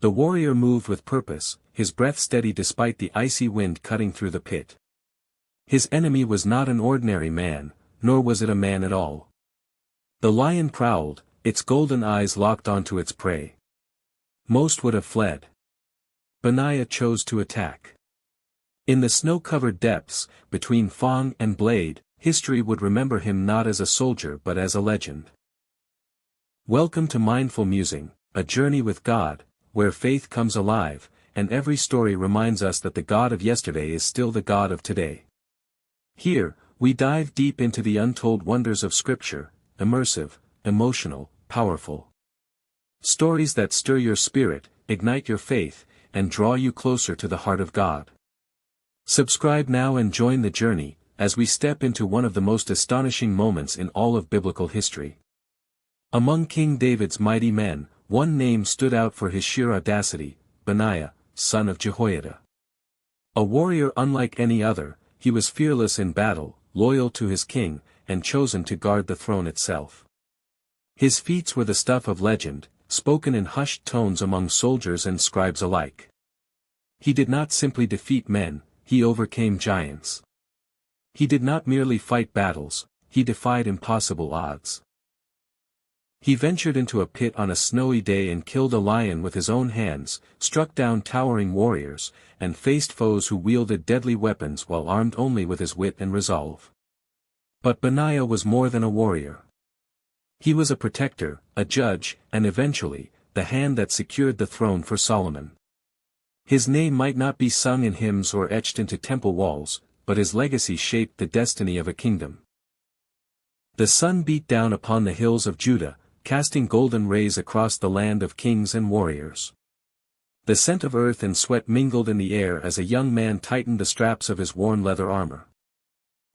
The warrior moved with purpose, his breath steady despite the icy wind cutting through the pit. His enemy was not an ordinary man, nor was it a man at all. The lion prowled, its golden eyes locked onto its prey. Most would have fled. Benaiah chose to attack. In the snow-covered depths, between fang and blade, history would remember him not as a soldier but as a legend. Welcome to Mindful Musing, a journey with God, where faith comes alive, and every story reminds us that the God of yesterday is still the God of today. Here, we dive deep into the untold wonders of Scripture, immersive, emotional, powerful. Stories that stir your spirit, ignite your faith, and draw you closer to the heart of God. Subscribe now and join the journey, as we step into one of the most astonishing moments in all of biblical history. Among King David's mighty men, one name stood out for his sheer audacity: Benaiah, son of Jehoiada. A warrior unlike any other, he was fearless in battle, loyal to his king, and chosen to guard the throne itself. His feats were the stuff of legend, spoken in hushed tones among soldiers and scribes alike. He did not simply defeat men, he overcame giants. He did not merely fight battles, he defied impossible odds. He ventured into a pit on a snowy day and killed a lion with his own hands, struck down towering warriors, and faced foes who wielded deadly weapons while armed only with his wit and resolve. But Benaiah was more than a warrior. He was a protector, a judge, and eventually, the hand that secured the throne for Solomon. His name might not be sung in hymns or etched into temple walls, but his legacy shaped the destiny of a kingdom. The sun beat down upon the hills of Judah, casting golden rays across the land of kings and warriors. The scent of earth and sweat mingled in the air as a young man tightened the straps of his worn leather armor.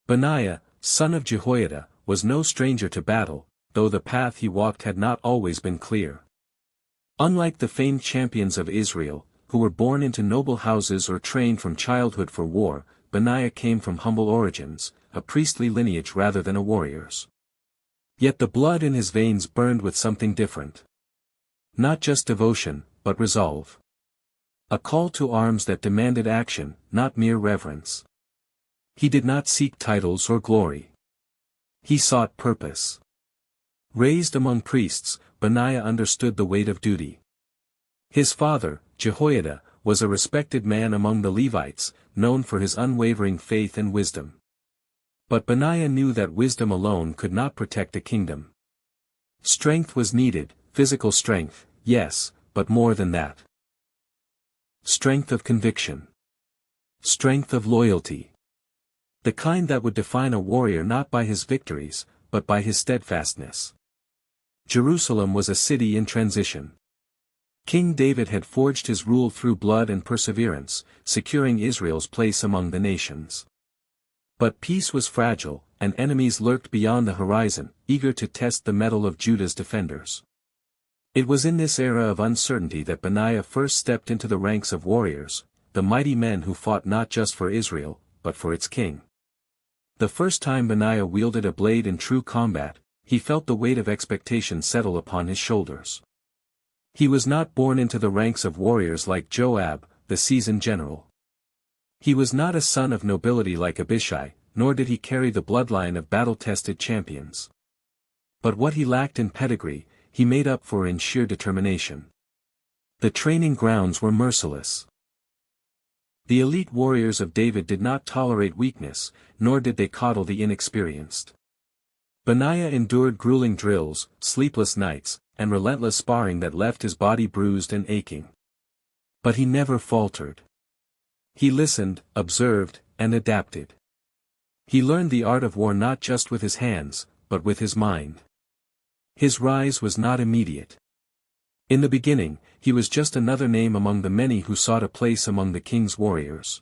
Benaiah, son of Jehoiada, was no stranger to battle, though the path he walked had not always been clear. Unlike the famed champions of Israel, who were born into noble houses or trained from childhood for war, Benaiah came from humble origins, a priestly lineage rather than a warrior's. Yet the blood in his veins burned with something different. Not just devotion, but resolve. A call to arms that demanded action, not mere reverence. He did not seek titles or glory. He sought purpose. Raised among priests, Benaiah understood the weight of duty. His father, Jehoiada, was a respected man among the Levites, known for his unwavering faith and wisdom. But Benaiah knew that wisdom alone could not protect a kingdom. Strength was needed, physical strength, yes, but more than that. Strength of conviction. Strength of loyalty. The kind that would define a warrior not by his victories, but by his steadfastness. Jerusalem was a city in transition. King David had forged his rule through blood and perseverance, securing Israel's place among the nations. But peace was fragile, and enemies lurked beyond the horizon, eager to test the mettle of Judah's defenders. It was in this era of uncertainty that Benaiah first stepped into the ranks of warriors, the mighty men who fought not just for Israel, but for its king. The first time Benaiah wielded a blade in true combat, he felt the weight of expectation settle upon his shoulders. He was not born into the ranks of warriors like Joab, the seasoned general. He was not a son of nobility like Abishai, nor did he carry the bloodline of battle-tested champions. But what he lacked in pedigree, he made up for in sheer determination. The training grounds were merciless. The elite warriors of David did not tolerate weakness, nor did they coddle the inexperienced. Benaiah endured grueling drills, sleepless nights, and relentless sparring that left his body bruised and aching. But he never faltered. He listened, observed, and adapted. He learned the art of war not just with his hands, but with his mind. His rise was not immediate. In the beginning, he was just another name among the many who sought a place among the king's warriors.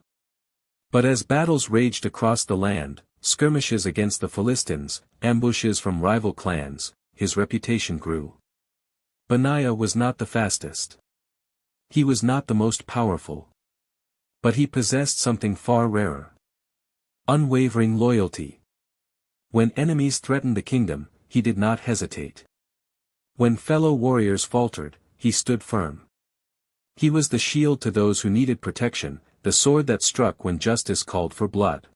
But as battles raged across the land, skirmishes against the Philistines, ambushes from rival clans, his reputation grew. Benaiah was not the fastest. He was not the most powerful. But he possessed something far rarer. Unwavering loyalty. When enemies threatened the kingdom, he did not hesitate. When fellow warriors faltered, he stood firm. He was the shield to those who needed protection, the sword that struck when justice called for blood.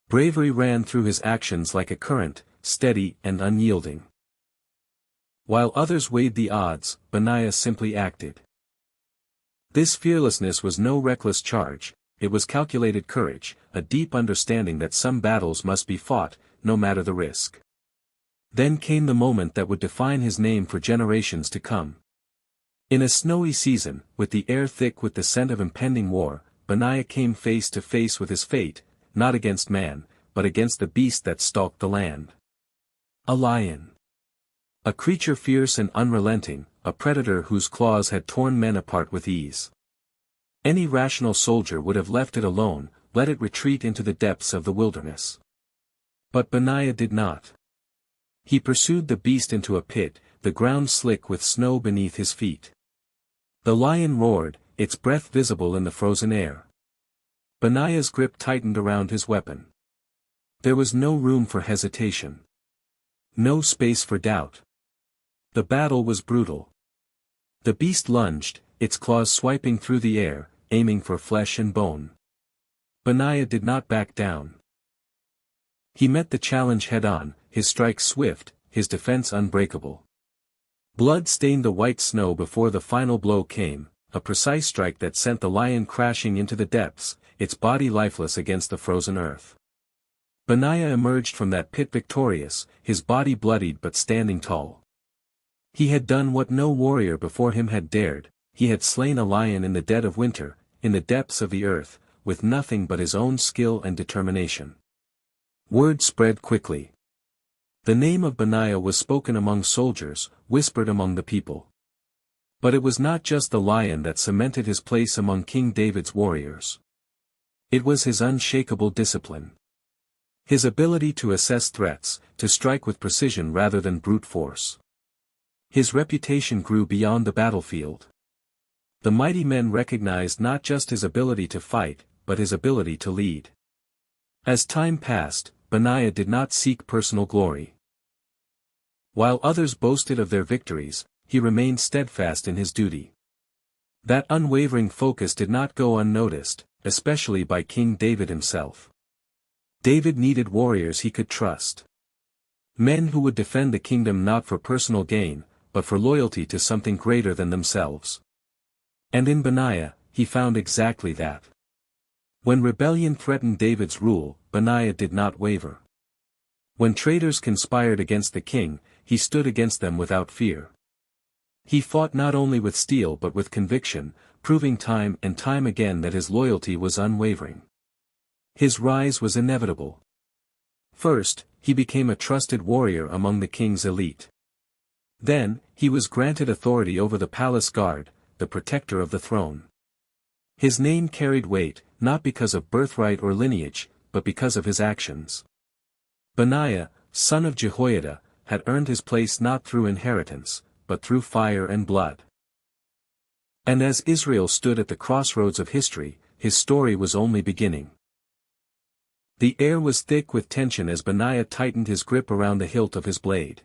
Bravery ran through his actions like a current, steady and unyielding. While others weighed the odds, Benaiah simply acted. This fearlessness was no reckless charge, it was calculated courage, a deep understanding that some battles must be fought, no matter the risk. Then came the moment that would define his name for generations to come. In a snowy season, with the air thick with the scent of impending war, Benaiah came face to face with his fate, not against man, but against the beast that stalked the land. A lion. A creature fierce and unrelenting, a predator whose claws had torn men apart with ease. Any rational soldier would have left it alone, let it retreat into the depths of the wilderness. But Benaiah did not. He pursued the beast into a pit, the ground slick with snow beneath his feet. The lion roared, its breath visible in the frozen air. Benaiah's grip tightened around his weapon. There was no room for hesitation. No space for doubt. The battle was brutal. The beast lunged, its claws swiping through the air, aiming for flesh and bone. Benaiah did not back down. He met the challenge head-on, his strike swift, his defense unbreakable. Blood stained the white snow before the final blow came, a precise strike that sent the lion crashing into the depths, its body lifeless against the frozen earth. Benaiah emerged from that pit victorious, his body bloodied but standing tall. He had done what no warrior before him had dared, he had slain a lion in the dead of winter, in the depths of the earth, with nothing but his own skill and determination. Word spread quickly. The name of Benaiah was spoken among soldiers, whispered among the people. But it was not just the lion that cemented his place among King David's warriors. It was his unshakable discipline. His ability to assess threats, to strike with precision rather than brute force. His reputation grew beyond the battlefield. The mighty men recognized not just his ability to fight, but his ability to lead. As time passed, Benaiah did not seek personal glory. While others boasted of their victories, he remained steadfast in his duty. That unwavering focus did not go unnoticed, especially by King David himself. David needed warriors he could trust. Men who would defend the kingdom not for personal gain, but for loyalty to something greater than themselves. And in Benaiah, he found exactly that. When rebellion threatened David's rule, Benaiah did not waver. When traitors conspired against the king, he stood against them without fear. He fought not only with steel but with conviction, proving time and time again that his loyalty was unwavering. His rise was inevitable. First, he became a trusted warrior among the king's elite. Then, he was granted authority over the palace guard, the protector of the throne. His name carried weight, not because of birthright or lineage, but because of his actions. Benaiah, son of Jehoiada, had earned his place not through inheritance, but through fire and blood. And as Israel stood at the crossroads of history, his story was only beginning. The air was thick with tension as Benaiah tightened his grip around the hilt of his blade.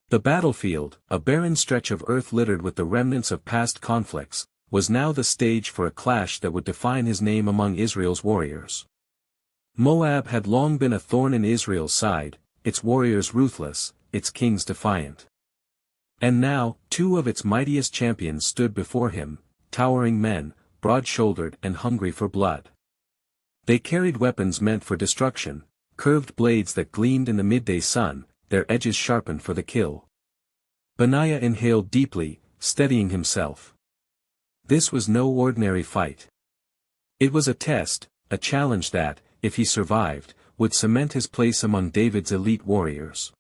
The battlefield, a barren stretch of earth littered with the remnants of past conflicts, was now the stage for a clash that would define his name among Israel's warriors. Moab had long been a thorn in Israel's side, its warriors ruthless, its kings defiant. And now, two of its mightiest champions stood before him, towering men, broad-shouldered and hungry for blood. They carried weapons meant for destruction, curved blades that gleamed in the midday sun, their edges sharpened for the kill. Benaiah inhaled deeply, steadying himself. This was no ordinary fight. It was a test, a challenge that, if he survived, would cement his place among David's elite warriors.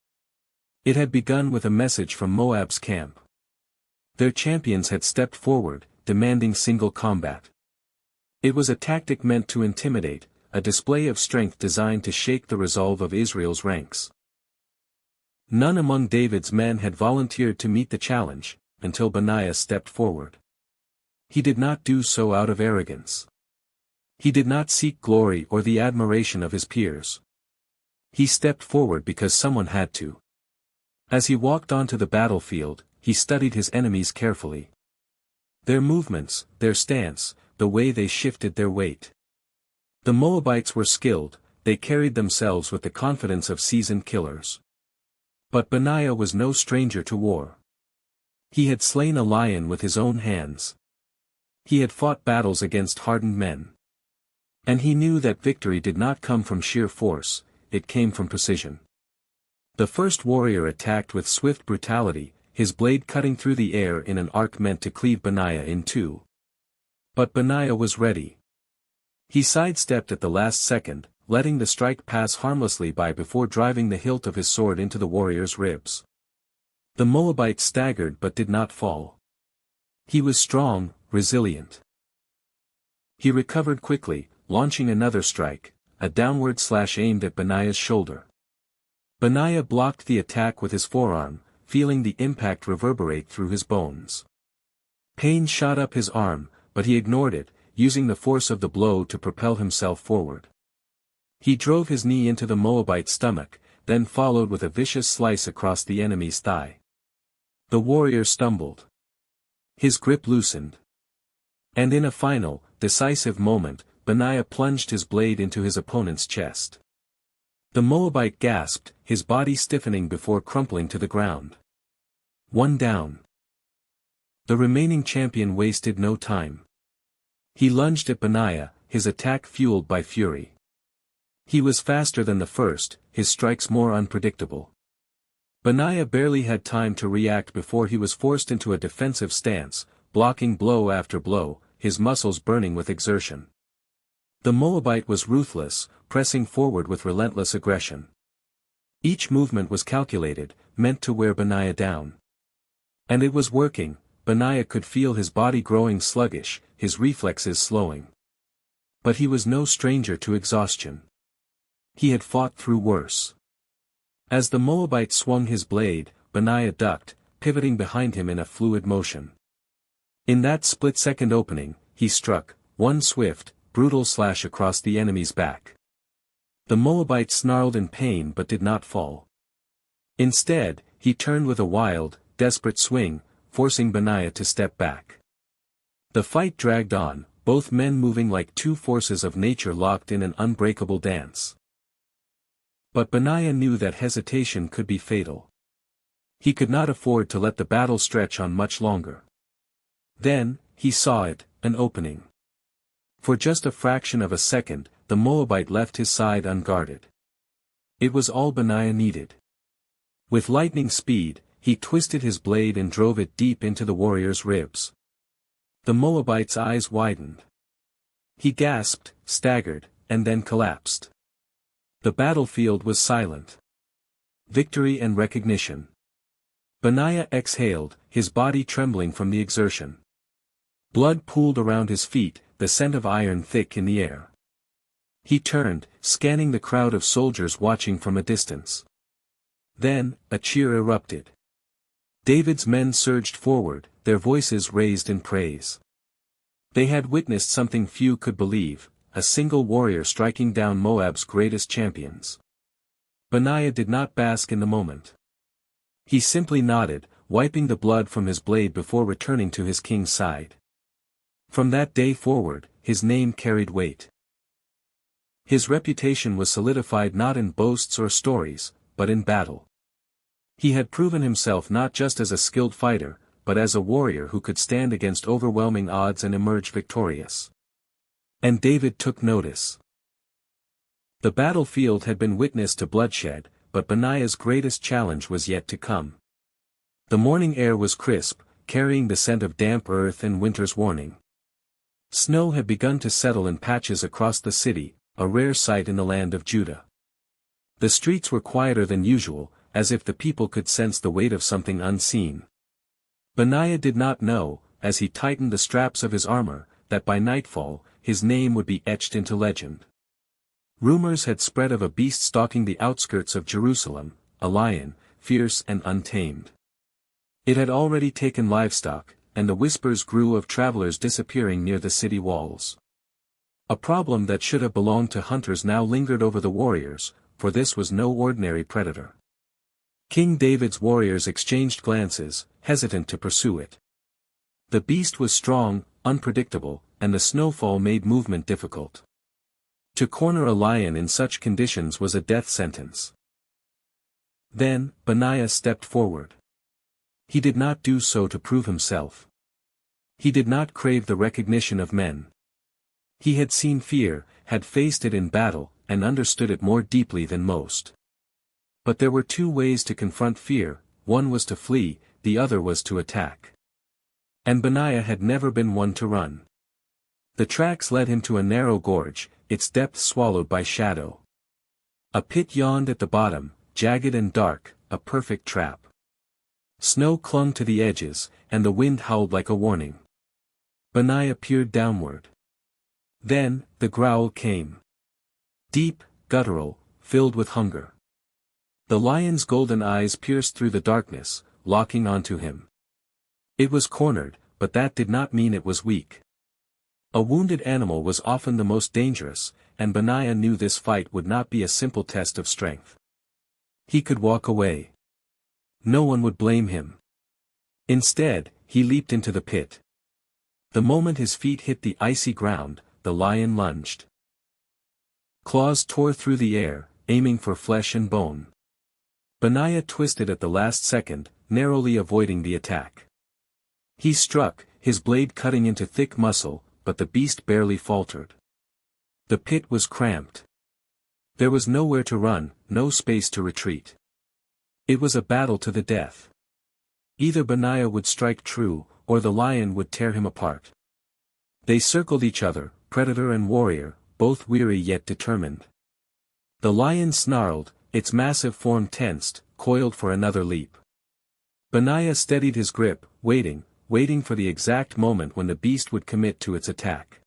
It had begun with a message from Moab's camp. Their champions had stepped forward, demanding single combat. It was a tactic meant to intimidate, a display of strength designed to shake the resolve of Israel's ranks. None among David's men had volunteered to meet the challenge, until Benaiah stepped forward. He did not do so out of arrogance. He did not seek glory or the admiration of his peers. He stepped forward because someone had to. As he walked onto the battlefield, he studied his enemies carefully. Their movements, their stance, the way they shifted their weight. The Moabites were skilled, they carried themselves with the confidence of seasoned killers. But Benaiah was no stranger to war. He had slain a lion with his own hands. He had fought battles against hardened men. And he knew that victory did not come from sheer force, it came from precision. The first warrior attacked with swift brutality, his blade cutting through the air in an arc meant to cleave Benaiah in two. But Benaiah was ready. He sidestepped at the last second, letting the strike pass harmlessly by before driving the hilt of his sword into the warrior's ribs. The Moabite staggered but did not fall. He was strong, resilient. He recovered quickly, launching another strike, a downward slash aimed at Benaiah's shoulder. Benaiah blocked the attack with his forearm, feeling the impact reverberate through his bones. Pain shot up his arm, but he ignored it, using the force of the blow to propel himself forward. He drove his knee into the Moabite's stomach, then followed with a vicious slice across the enemy's thigh. The warrior stumbled. His grip loosened. And in a final, decisive moment, Benaiah plunged his blade into his opponent's chest. The Moabite gasped, his body stiffening before crumpling to the ground. One down. The remaining champion wasted no time. He lunged at Benaiah, his attack fueled by fury. He was faster than the first, his strikes more unpredictable. Benaiah barely had time to react before he was forced into a defensive stance, blocking blow after blow, his muscles burning with exertion. The Moabite was ruthless, pressing forward with relentless aggression. Each movement was calculated, meant to wear Benaiah down. And it was working. Benaiah could feel his body growing sluggish, his reflexes slowing. But he was no stranger to exhaustion. He had fought through worse. As the Moabite swung his blade, Benaiah ducked, pivoting behind him in a fluid motion. In that split-second opening, he struck, one swift, brutal slash across the enemy's back. The Moabite snarled in pain but did not fall. Instead, he turned with a wild, desperate swing, forcing Benaiah to step back. The fight dragged on, both men moving like two forces of nature locked in an unbreakable dance. But Benaiah knew that hesitation could be fatal. He could not afford to let the battle stretch on much longer. Then, he saw it, an opening. For just a fraction of a second, the Moabite left his side unguarded. It was all Benaiah needed. With lightning speed, he twisted his blade and drove it deep into the warrior's ribs. The Moabite's eyes widened. He gasped, staggered, and then collapsed. The battlefield was silent. Victory and recognition. Benaiah exhaled, his body trembling from the exertion. Blood pooled around his feet, the scent of iron thick in the air. He turned, scanning the crowd of soldiers watching from a distance. Then, a cheer erupted. David's men surged forward, their voices raised in praise. They had witnessed something few could believe, a single warrior striking down Moab's greatest champions. Benaiah did not bask in the moment. He simply nodded, wiping the blood from his blade before returning to his king's side. From that day forward, his name carried weight. His reputation was solidified not in boasts or stories, but in battle. He had proven himself not just as a skilled fighter, but as a warrior who could stand against overwhelming odds and emerge victorious. And David took notice. The battlefield had been witness to bloodshed, but Benaiah's greatest challenge was yet to come. The morning air was crisp, carrying the scent of damp earth and winter's warning. Snow had begun to settle in patches across the city, a rare sight in the land of Judah. The streets were quieter than usual, as if the people could sense the weight of something unseen. Benaiah did not know, as he tightened the straps of his armor, that by nightfall, his name would be etched into legend. Rumors had spread of a beast stalking the outskirts of Jerusalem, a lion, fierce and untamed. It had already taken livestock, and the whispers grew of travelers disappearing near the city walls. A problem that should have belonged to hunters now lingered over the warriors, for this was no ordinary predator. King David's warriors exchanged glances, hesitant to pursue it. The beast was strong, unpredictable, and the snowfall made movement difficult. To corner a lion in such conditions was a death sentence. Then, Benaiah stepped forward. He did not do so to prove himself. He did not crave the recognition of men. He had seen fear, had faced it in battle, and understood it more deeply than most. But there were two ways to confront fear, one was to flee, the other was to attack. And Benaiah had never been one to run. The tracks led him to a narrow gorge, its depth swallowed by shadow. A pit yawned at the bottom, jagged and dark, a perfect trap. Snow clung to the edges, and the wind howled like a warning. Benaiah peered downward. Then, the growl came. Deep, guttural, filled with hunger. The lion's golden eyes pierced through the darkness, locking onto him. It was cornered, but that did not mean it was weak. A wounded animal was often the most dangerous, and Benaiah knew this fight would not be a simple test of strength. He could walk away. No one would blame him. Instead, he leaped into the pit. The moment his feet hit the icy ground, the lion lunged. Claws tore through the air, aiming for flesh and bone. Benaiah twisted at the last second, narrowly avoiding the attack. He struck, his blade cutting into thick muscle, but the beast barely faltered. The pit was cramped. There was nowhere to run, no space to retreat. It was a battle to the death. Either Benaiah would strike true, or the lion would tear him apart. They circled each other, predator and warrior, both weary yet determined. The lion snarled, its massive form tensed, coiled for another leap. Benaiah steadied his grip, waiting for the exact moment when the beast would commit to its attack.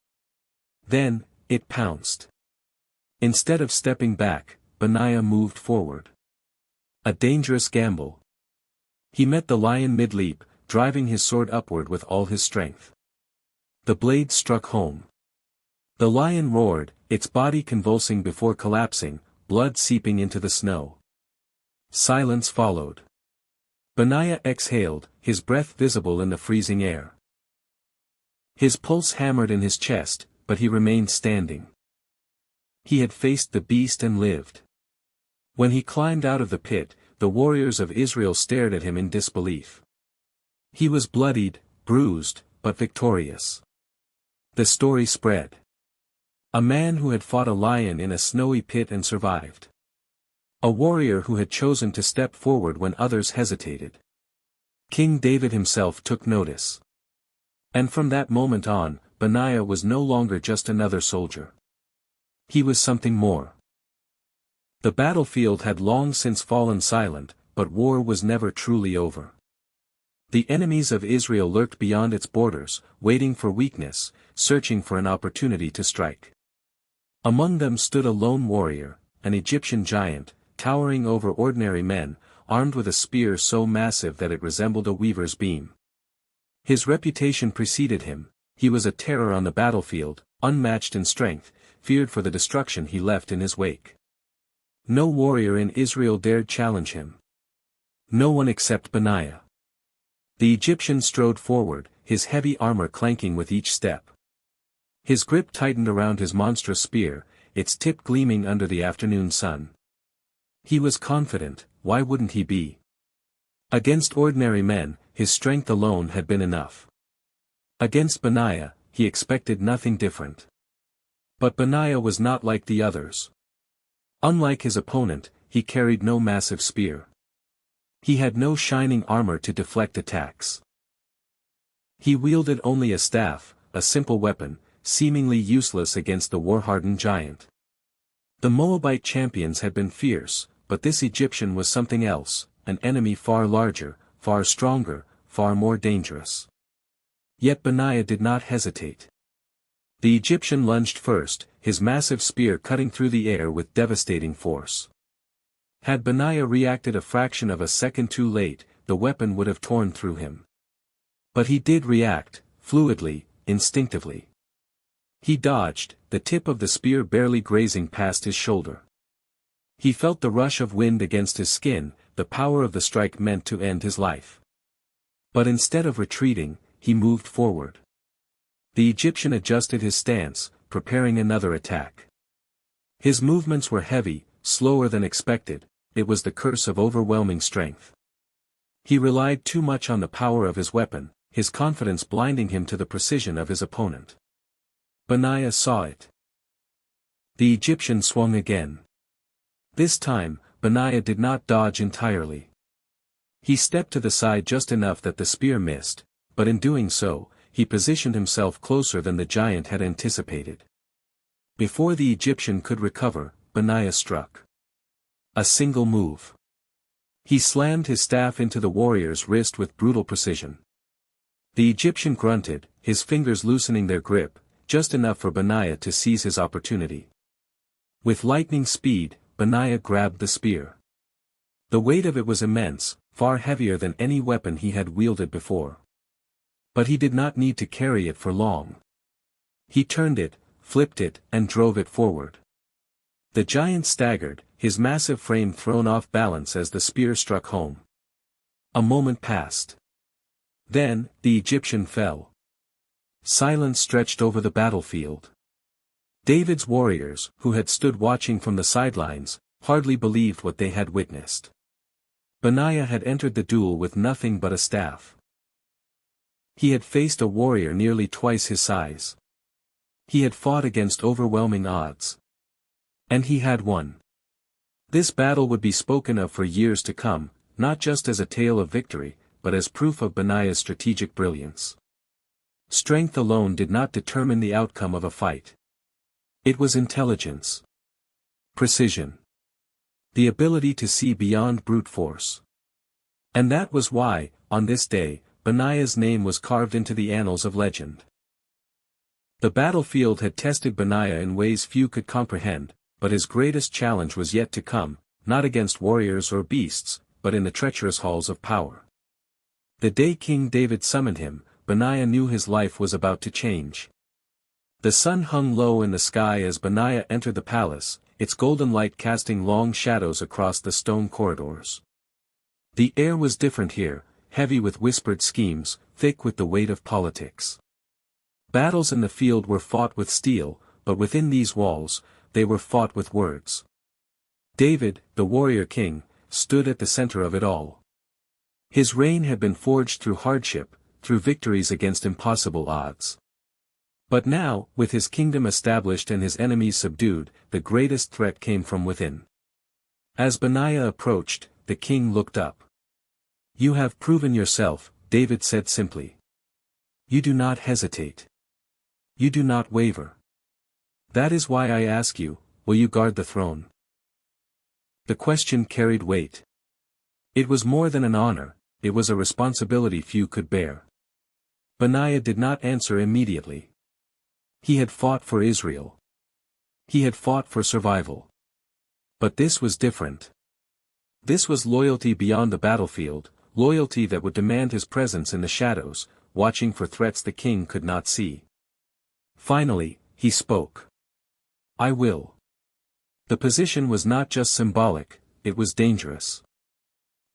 Then, it pounced. Instead of stepping back, Benaiah moved forward. A dangerous gamble. He met the lion mid-leap, driving his sword upward with all his strength. The blade struck home. The lion roared, its body convulsing before collapsing, blood seeping into the snow. Silence followed. Benaiah exhaled, his breath visible in the freezing air. His pulse hammered in his chest, but he remained standing. He had faced the beast and lived. When he climbed out of the pit, the warriors of Israel stared at him in disbelief. He was bloodied, bruised, but victorious. The story spread. A man who had fought a lion in a snowy pit and survived. A warrior who had chosen to step forward when others hesitated. King David himself took notice. And from that moment on, Benaiah was no longer just another soldier. He was something more. The battlefield had long since fallen silent, but war was never truly over. The enemies of Israel lurked beyond its borders, waiting for weakness, searching for an opportunity to strike. Among them stood a lone warrior, an Egyptian giant, towering over ordinary men, armed with a spear so massive that it resembled a weaver's beam. His reputation preceded him, he was a terror on the battlefield, unmatched in strength, feared for the destruction he left in his wake. No warrior in Israel dared challenge him. No one except Benaiah. The Egyptian strode forward, his heavy armor clanking with each step. His grip tightened around his monstrous spear, its tip gleaming under the afternoon sun. He was confident, why wouldn't he be? Against ordinary men, his strength alone had been enough. Against Benaiah, he expected nothing different. But Benaiah was not like the others. Unlike his opponent, he carried no massive spear. He had no shining armor to deflect attacks. He wielded only a staff, a simple weapon, seemingly useless against the war-hardened giant. The Moabite champions had been fierce, but this Egyptian was something else, an enemy far larger, far stronger, far more dangerous. Yet Benaiah did not hesitate. The Egyptian lunged first, his massive spear cutting through the air with devastating force. Had Benaiah reacted a fraction of a second too late, the weapon would have torn through him. But he did react, fluidly, instinctively. He dodged, the tip of the spear barely grazing past his shoulder. He felt the rush of wind against his skin, the power of the strike meant to end his life. But instead of retreating, he moved forward. The Egyptian adjusted his stance, preparing another attack. His movements were heavy, slower than expected. It was the curse of overwhelming strength. He relied too much on the power of his weapon, his confidence blinding him to the precision of his opponent. Benaiah saw it. The Egyptian swung again. This time, Benaiah did not dodge entirely. He stepped to the side just enough that the spear missed, but in doing so, he positioned himself closer than the giant had anticipated. Before the Egyptian could recover, Benaiah struck. A single move. He slammed his staff into the warrior's wrist with brutal precision. The Egyptian grunted, his fingers loosening their grip, just enough for Benaiah to seize his opportunity. With lightning speed, Benaiah grabbed the spear. The weight of it was immense, far heavier than any weapon he had wielded before. But he did not need to carry it for long. He turned it, flipped it, and drove it forward. The giant staggered, his massive frame thrown off balance as the spear struck home. A moment passed. Then, the Egyptian fell. Silence stretched over the battlefield. David's warriors, who had stood watching from the sidelines, hardly believed what they had witnessed. Benaiah had entered the duel with nothing but a staff. He had faced a warrior nearly twice his size. He had fought against overwhelming odds. And he had won. This battle would be spoken of for years to come, not just as a tale of victory, but as proof of Benaiah's strategic brilliance. Strength alone did not determine the outcome of a fight. It was intelligence. Precision. The ability to see beyond brute force. And that was why, on this day, Benaiah's name was carved into the annals of legend. The battlefield had tested Benaiah in ways few could comprehend, but his greatest challenge was yet to come, not against warriors or beasts, but in the treacherous halls of power. The day King David summoned him, Benaiah knew his life was about to change. The sun hung low in the sky as Benaiah entered the palace, its golden light casting long shadows across the stone corridors. The air was different here, heavy with whispered schemes, thick with the weight of politics. Battles in the field were fought with steel, but within these walls, they were fought with words. David, the warrior king, stood at the center of it all. His reign had been forged through hardship, through victories against impossible odds. But now, with his kingdom established and his enemies subdued, the greatest threat came from within. As Benaiah approached, the king looked up. "You have proven yourself," David said simply. "You do not hesitate. You do not waver. That is why I ask you, will you guard the throne?" The question carried weight. It was more than an honor, it was a responsibility few could bear. Benaiah did not answer immediately. He had fought for Israel. He had fought for survival. But this was different. This was loyalty beyond the battlefield, loyalty that would demand his presence in the shadows, watching for threats the king could not see. Finally, he spoke. "I will." The position was not just symbolic, it was dangerous.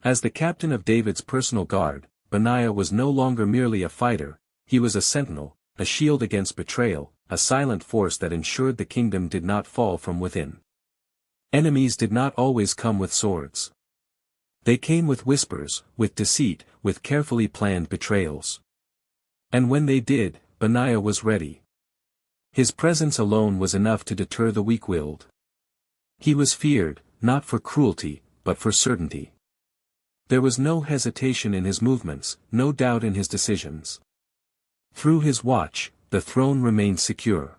As the captain of David's personal guard, Benaiah was no longer merely a fighter, he was a sentinel, a shield against betrayal, a silent force that ensured the kingdom did not fall from within. Enemies did not always come with swords. They came with whispers, with deceit, with carefully planned betrayals. And when they did, Benaiah was ready. His presence alone was enough to deter the weak-willed. He was feared, not for cruelty, but for certainty. There was no hesitation in his movements, no doubt in his decisions. Through his watch, the throne remained secure.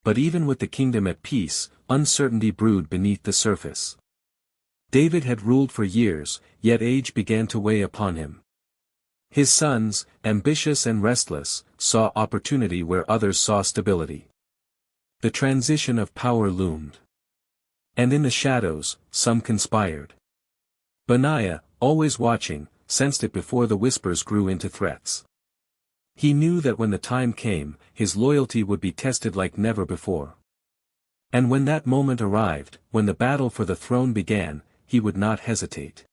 But even with the kingdom at peace, uncertainty brewed beneath the surface. David had ruled for years, yet age began to weigh upon him. His sons, ambitious and restless, saw opportunity where others saw stability. The transition of power loomed. And in the shadows, some conspired. Benaiah, always watching, sensed it before the whispers grew into threats. He knew that when the time came, his loyalty would be tested like never before. And when that moment arrived, when the battle for the throne began, he would not hesitate.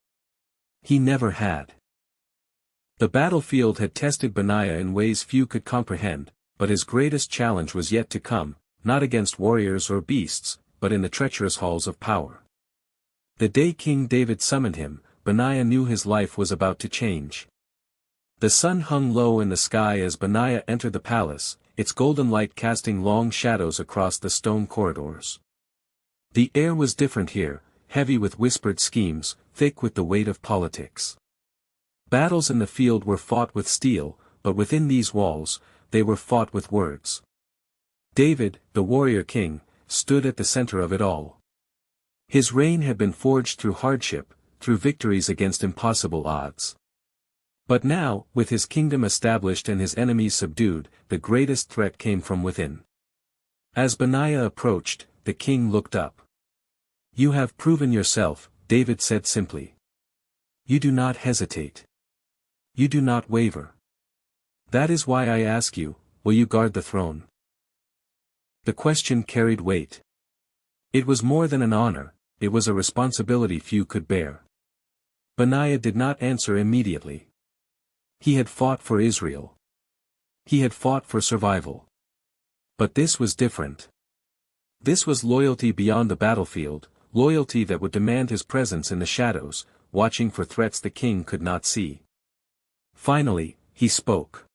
He never had. The battlefield had tested Benaiah in ways few could comprehend, but his greatest challenge was yet to come, not against warriors or beasts, but in the treacherous halls of power. The day King David summoned him, Benaiah knew his life was about to change. The sun hung low in the sky as Benaiah entered the palace, its golden light casting long shadows across the stone corridors. The air was different here, heavy with whispered schemes, thick with the weight of politics. Battles in the field were fought with steel, but within these walls, they were fought with words. David, the warrior king, stood at the center of it all. His reign had been forged through hardship, through victories against impossible odds. But now, with his kingdom established and his enemies subdued, the greatest threat came from within. As Benaiah approached, the king looked up. "You have proven yourself," David said simply. "You do not hesitate. You do not waver. That is why I ask you, will you guard the throne?" The question carried weight. It was more than an honor, it was a responsibility few could bear. Benaiah did not answer immediately. He had fought for Israel. He had fought for survival. But this was different. This was loyalty beyond the battlefield, loyalty that would demand his presence in the shadows, watching for threats the king could not see. Finally, he spoke.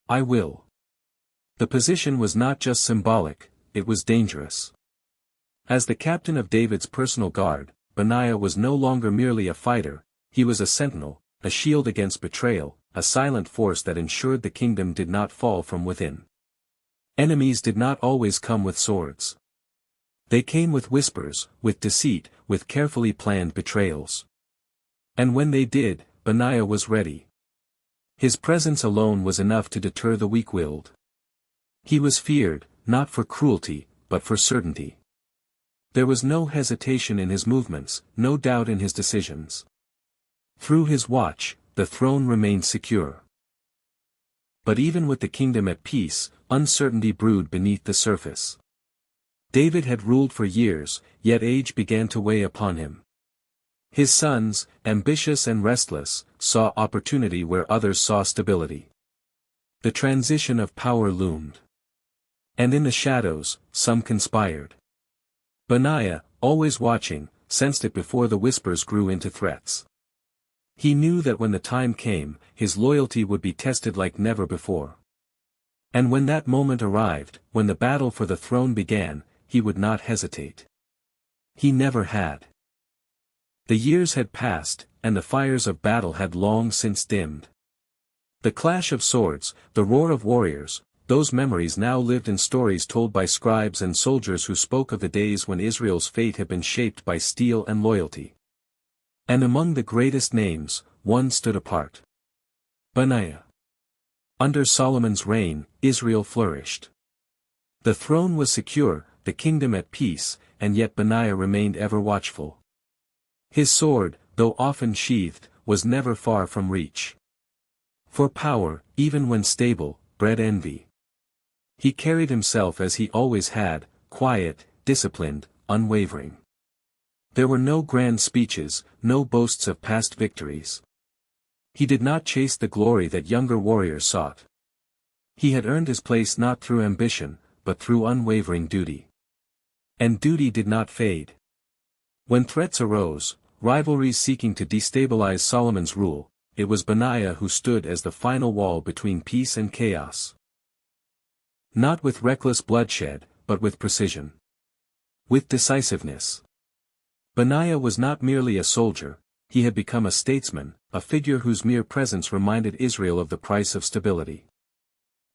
"I will." The position was not just symbolic, it was dangerous. As the captain of David's personal guard, Benaiah was no longer merely a fighter, he was a sentinel, a shield against betrayal, a silent force that ensured the kingdom did not fall from within. Enemies did not always come with swords. They came with whispers, with deceit, with carefully planned betrayals. And when they did, Benaiah was ready. His presence alone was enough to deter the weak-willed. He was feared, not for cruelty, but for certainty. There was no hesitation in his movements, no doubt in his decisions. Through his watch, the throne remained secure. But even with the kingdom at peace, uncertainty brewed beneath the surface. David had ruled for years, yet age began to weigh upon him. His sons, ambitious and restless, saw opportunity where others saw stability. The transition of power loomed. And in the shadows, some conspired. Benaiah, always watching, sensed it before the whispers grew into threats. He knew that when the time came, his loyalty would be tested like never before. And when that moment arrived, when the battle for the throne began, he would not hesitate. He never had. The years had passed, and the fires of battle had long since dimmed. The clash of swords, the roar of warriors, those memories now lived in stories told by scribes and soldiers who spoke of the days when Israel's fate had been shaped by steel and loyalty. And among the greatest names, one stood apart. Benaiah. Under Solomon's reign, Israel flourished. The throne was secure, the kingdom at peace, and yet Benaiah remained ever watchful. His sword, though often sheathed, was never far from reach. For power, even when stable, bred envy. He carried himself as he always had, quiet, disciplined, unwavering. There were no grand speeches, no boasts of past victories. He did not chase the glory that younger warriors sought. He had earned his place not through ambition, but through unwavering duty. And duty did not fade. When threats arose, rivalries seeking to destabilize Solomon's rule, it was Benaiah who stood as the final wall between peace and chaos. Not with reckless bloodshed, but with precision. With decisiveness. Benaiah was not merely a soldier, he had become a statesman, a figure whose mere presence reminded Israel of the price of stability.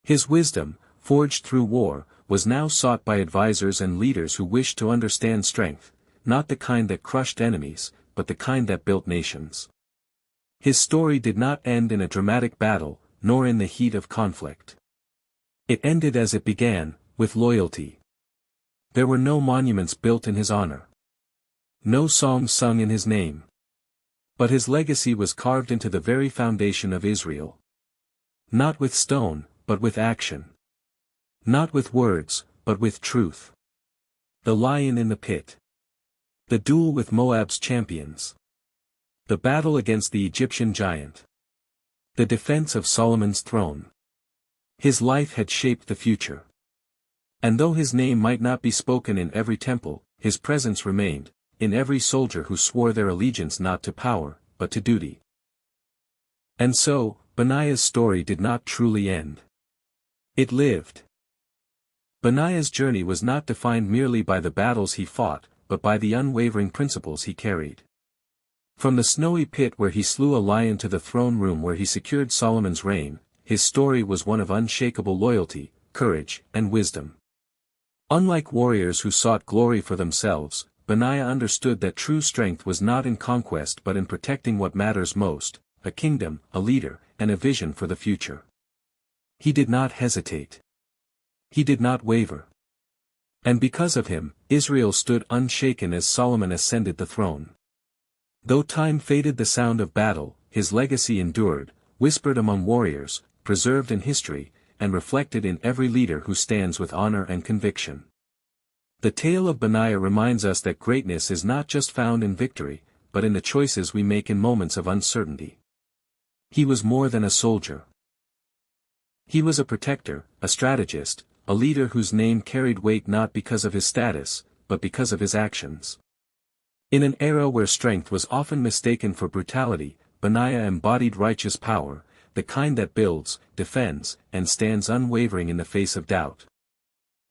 His wisdom, forged through war, was now sought by advisors and leaders who wished to understand strength, not the kind that crushed enemies, but the kind that built nations. His story did not end in a dramatic battle, nor in the heat of conflict. It ended as it began, with loyalty. There were no monuments built in his honor. No songs sung in his name. But his legacy was carved into the very foundation of Israel. Not with stone, but with action. Not with words, but with truth. The lion in the pit. The duel with Moab's champions. The battle against the Egyptian giant. The defense of Solomon's throne. His life had shaped the future. And though his name might not be spoken in every temple, his presence remained, in every soldier who swore their allegiance not to power, but to duty. And so, Benaiah's story did not truly end. It lived. Benaiah's journey was not defined merely by the battles he fought, but by the unwavering principles he carried. From the snowy pit where he slew a lion to the throne room where he secured Solomon's reign, his story was one of unshakable loyalty, courage, and wisdom. Unlike warriors who sought glory for themselves, Benaiah understood that true strength was not in conquest but in protecting what matters most, a kingdom, a leader, and a vision for the future. He did not hesitate. He did not waver. And because of him, Israel stood unshaken as Solomon ascended the throne. Though time faded the sound of battle, his legacy endured, whispered among warriors, preserved in history, and reflected in every leader who stands with honor and conviction. The tale of Benaiah reminds us that greatness is not just found in victory, but in the choices we make in moments of uncertainty. He was more than a soldier. He was a protector, a strategist, a leader whose name carried weight not because of his status, but because of his actions. In an era where strength was often mistaken for brutality, Benaiah embodied righteous power, the kind that builds, defends, and stands unwavering in the face of doubt.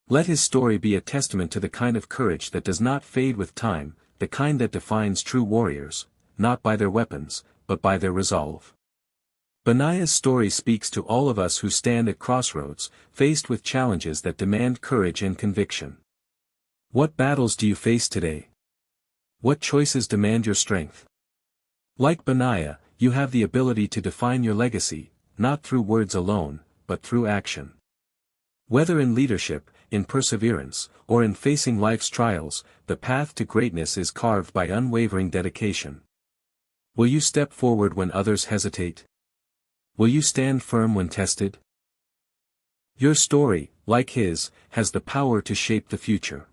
Let his story be a testament to the kind of courage that does not fade with time, the kind that defines true warriors, not by their weapons, but by their resolve. Benaiah's story speaks to all of us who stand at crossroads, faced with challenges that demand courage and conviction. What battles do you face today? What choices demand your strength? Like Benaiah, you have the ability to define your legacy, not through words alone, but through action. Whether in leadership, in perseverance, or in facing life's trials, the path to greatness is carved by unwavering dedication. Will you step forward when others hesitate? Will you stand firm when tested? Your story, like his, has the power to shape the future.